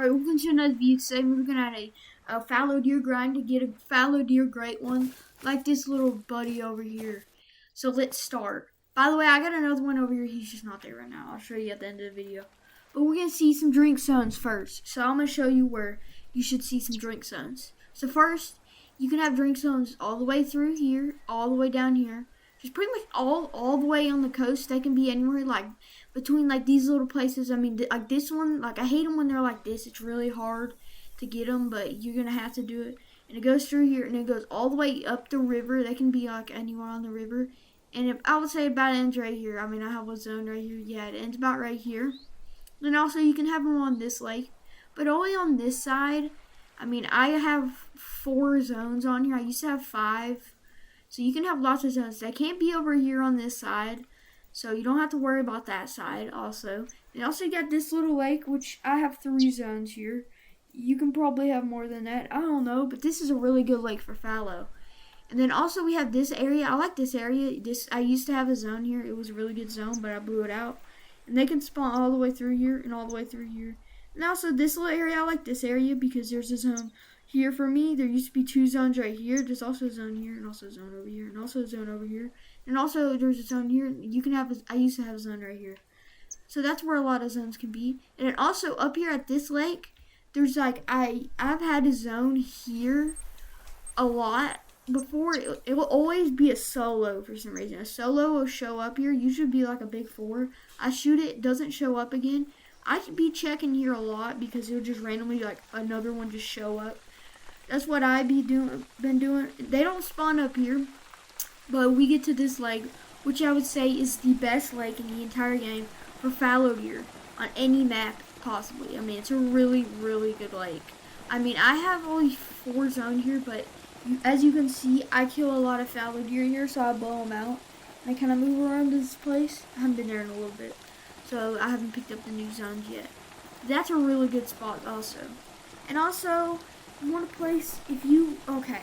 Alright, welcome to another video. Today we're looking at a fallow deer grind to get a fallow deer great one, like this little buddy over here. So let's start. By the way, I got another one over here. He's just not there right now. I'll show you at the end of the video. But we're going to see some drink zones first. So I'm going to show you where you should see some drink zones. So first, you can have drink zones all the way through here, all the way down here. Just pretty much all the way on the coast. They can be anywhere, like between like these little places. I mean, like this one, like I hate them when they're like this. It's really hard to get them, but you're gonna have to do it. And it goes through here, and it goes all the way up the river. They can be like anywhere on the river. And if I would say about ends right here. I mean, I have a zone right here. Yeah, it ends about right here. And also, you can have them on this lake, but only on this side. I mean, I have 4 zones on here. I used to have 5. So you can have lots of zones. They can't be over here on this side. So you don't have to worry about that side also. And also got this little lake, which I have 3 zones here. You can probably have more than that. I don't know. But this is a really good lake for fallow. And then also we have this area. I like this area. I used to have a zone here. It was a really good zone, but I blew it out. And they can spawn all the way through here and all the way through here. And also this little area, I like this area because there's a zone here for me. There used to be 2 zones right here. There's also a zone here and also a zone over here and also a zone over here. And also there's a zone here. You can have I used to have a zone right here. So that's where a lot of zones can be. And then also up here at this lake, there's like I've had a zone here a lot before. It will always be a solo for some reason. A solo will show up here. Usually be like a big 4. I shoot it doesn't show up again. I should be checking here a lot because it'll just randomly like another one just show up. That's what I been doing. They don't spawn up here, but we get to this lake, which I would say is the best lake in the entire game for fallow deer on any map possibly. I mean, it's a really, really good lake. I mean, I have only 4 zones here, but as you can see, I kill a lot of fallow deer here, so I blow them out. And I kind of move around this place. I haven't been there in a little bit, so I haven't picked up the new zones yet. That's a really good spot also. And also, you want a place okay.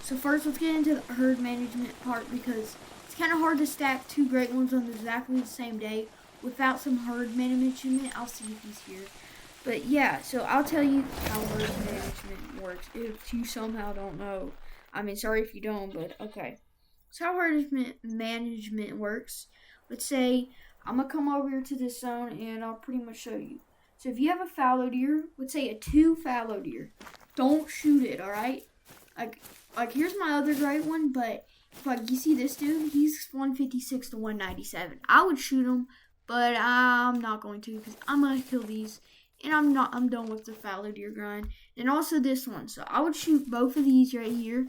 So first let's get into the herd management part because it's kind of hard to stack 2 great ones on exactly the same day without some herd management. I'll see if he's here. But yeah, so I'll tell you how herd management works if you somehow don't know. I mean, sorry if you don't, but okay. So how herd management works, let's say I'm going to come over here to this zone and I'll pretty much show you. So if you have a fallow deer, let's say a 2 fallow deer, don't shoot it, alright? Like here's my other great one, but if like you see this dude, he's 156 to 197. I would shoot him, but I'm not going to because I'm gonna kill these, and I'm done with the fallow deer grind. And also this one, so I would shoot both of these right here.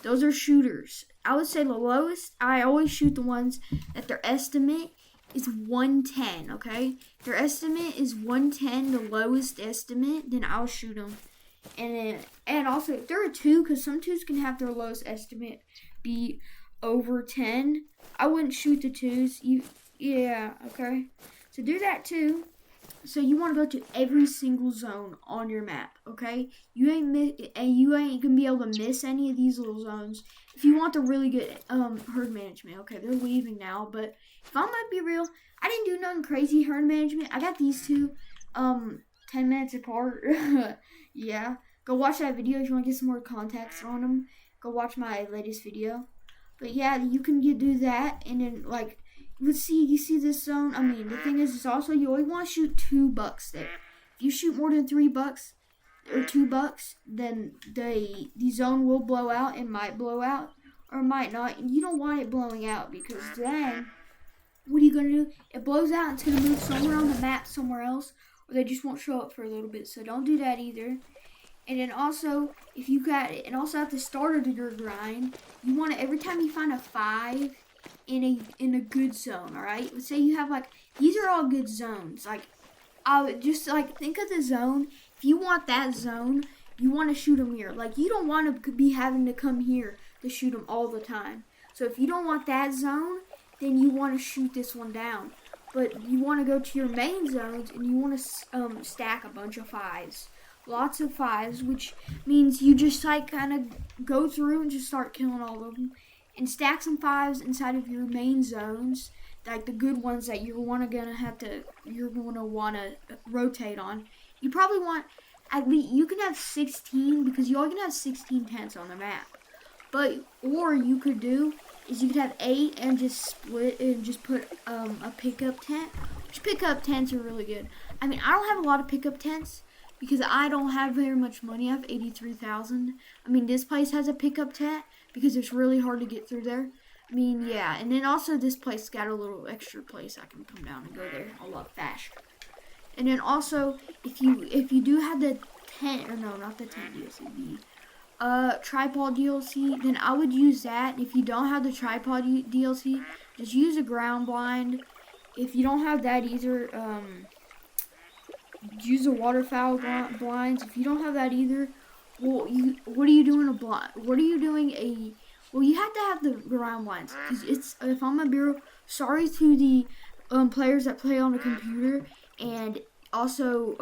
Those are shooters. I would say the lowest. I always shoot the ones that their estimate is 110. Okay, their estimate is 110, the lowest estimate. Then I'll shoot them. And also, if there are 2, because some 2s can have their lowest estimate be over 10, I wouldn't shoot the 2s. Yeah, okay. So do that too. So you want to go to every single zone on your map, okay? You ain't gonna be able to miss any of these little zones if you want the really good herd management. Okay, they're leaving now, but if I might be real, I didn't do nothing crazy herd management. I got these 2 10 minutes apart. Yeah, go watch that video if you want to get some more context on them. Go watch my latest video. But yeah, you can do that, and then like you see this zone. I mean, the thing is also you always want to shoot 2 bucks there. If you shoot more than 3 bucks or 2 bucks, then the zone will blow out. It might blow out or it might not. And you don't want it blowing out because then what are you gonna do? It blows out and it's gonna move somewhere on the map somewhere else, or they just won't show up for a little bit. So don't do that either. And then also, if you got it, and also at the start of your grind, you want to every time you find a 5 in a good zone, all right? Let's say you have like these are all good zones. Like I would just like think of the zone. If you want that zone, you want to shoot them here. Like you don't want to be having to come here to shoot them all the time. So if you don't want that zone, then you want to shoot this one down. But you want to go to your main zones and you want to stack a bunch of 5s. Lots of 5s, which means you just like kind of go through and just start killing all of them. And stack some 5s inside of your main zones, like the good ones that you're gonna want to rotate on. You probably want at least you can have 16 because you only can have 16 tents on the map. But or you could do is you could have 8 and just split and just put a pickup tent. Which pickup tents are really good. I mean, I don't have a lot of pickup tents because I don't have very much money. I have 83,000. I mean, this place has a pickup tent because it's really hard to get through there. I mean, yeah, and then also this place got a little extra place I can come down and go there a lot faster. And then also, if you do have the tent, or no, not the tent DLC, the tripod DLC, then I would use that. If you don't have the tripod DLC, just use a ground blind. If you don't have that either, use a waterfowl blinds. If you don't have that either, well, what are you doing a blind? What are you doing a? Well, you have to have the ground blinds because it's. If I'm a bureau, sorry to the players that play on a computer and also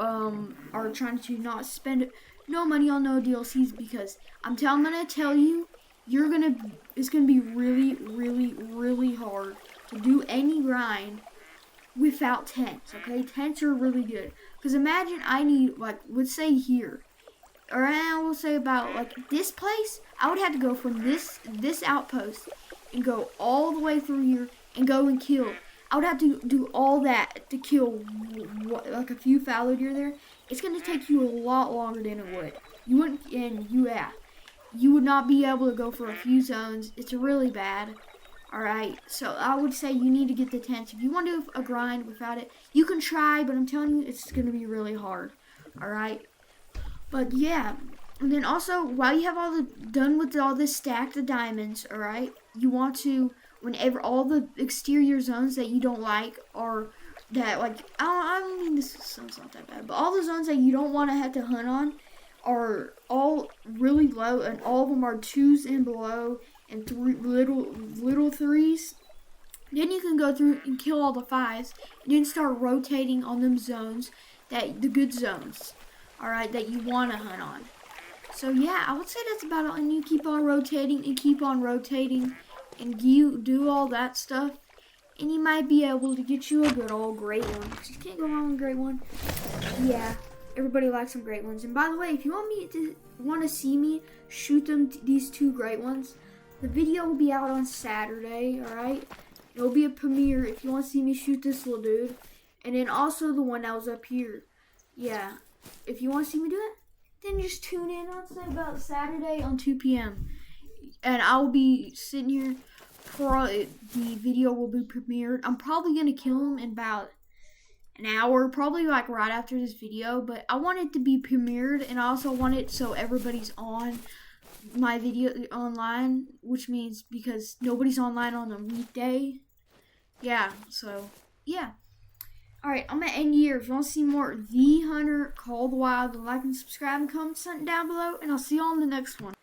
are trying to not spend no money on no DLCs because I'm gonna tell you, it's gonna be really, really, really hard to do any grind without tents. Okay, tents are really good because imagine I need like let's say here, or I will say about like this place. I would have to go from this outpost and go all the way through here and go and kill. I would have to do all that to kill like a few fallow deer there. It's gonna take you a lot longer than it would. You wouldn't, and you would not be able to go for a few zones. It's really bad. Alright, so I would say you need to get the tents. If you want to do a grind without it, you can try, but I'm telling you, it's going to be really hard. Alright? But yeah, and then also, while you have done with all this stack of diamonds, alright, you want to, whenever all the exterior zones that you don't like are, that like, I mean, this sounds not that bad, but all the zones that you don't want to have to hunt on are all really low, and all of them are 2s and below, and little 3s. Then you can go through and kill all the 5s, and then start rotating on them zones, the good zones, alright, that you want to hunt on. So yeah, I would say that's about it, and you keep on rotating, and you do all that stuff, and you might be able to get you a good old great one, because you can't go wrong with a great one. Yeah, everybody likes some great ones. And by the way, if you want to see me shoot these 2 great ones, the video will be out on Saturday, alright? It'll be a premiere if you want to see me shoot this little dude. And then also the one that was up here. Yeah, if you want to see me do it, then just tune in on about Saturday on 2 p.m. And I'll be sitting here, the video will be premiered. I'm probably going to kill him in about an hour, probably like right after this video. But I want it to be premiered, and I also want it so everybody's on my video online, which means because nobody's online on a weekday. Yeah, so yeah. Alright, I'm gonna end here. If you want to see more The Hunter Call the Wild, then like and subscribe and comment something down below, and I'll see you on the next one.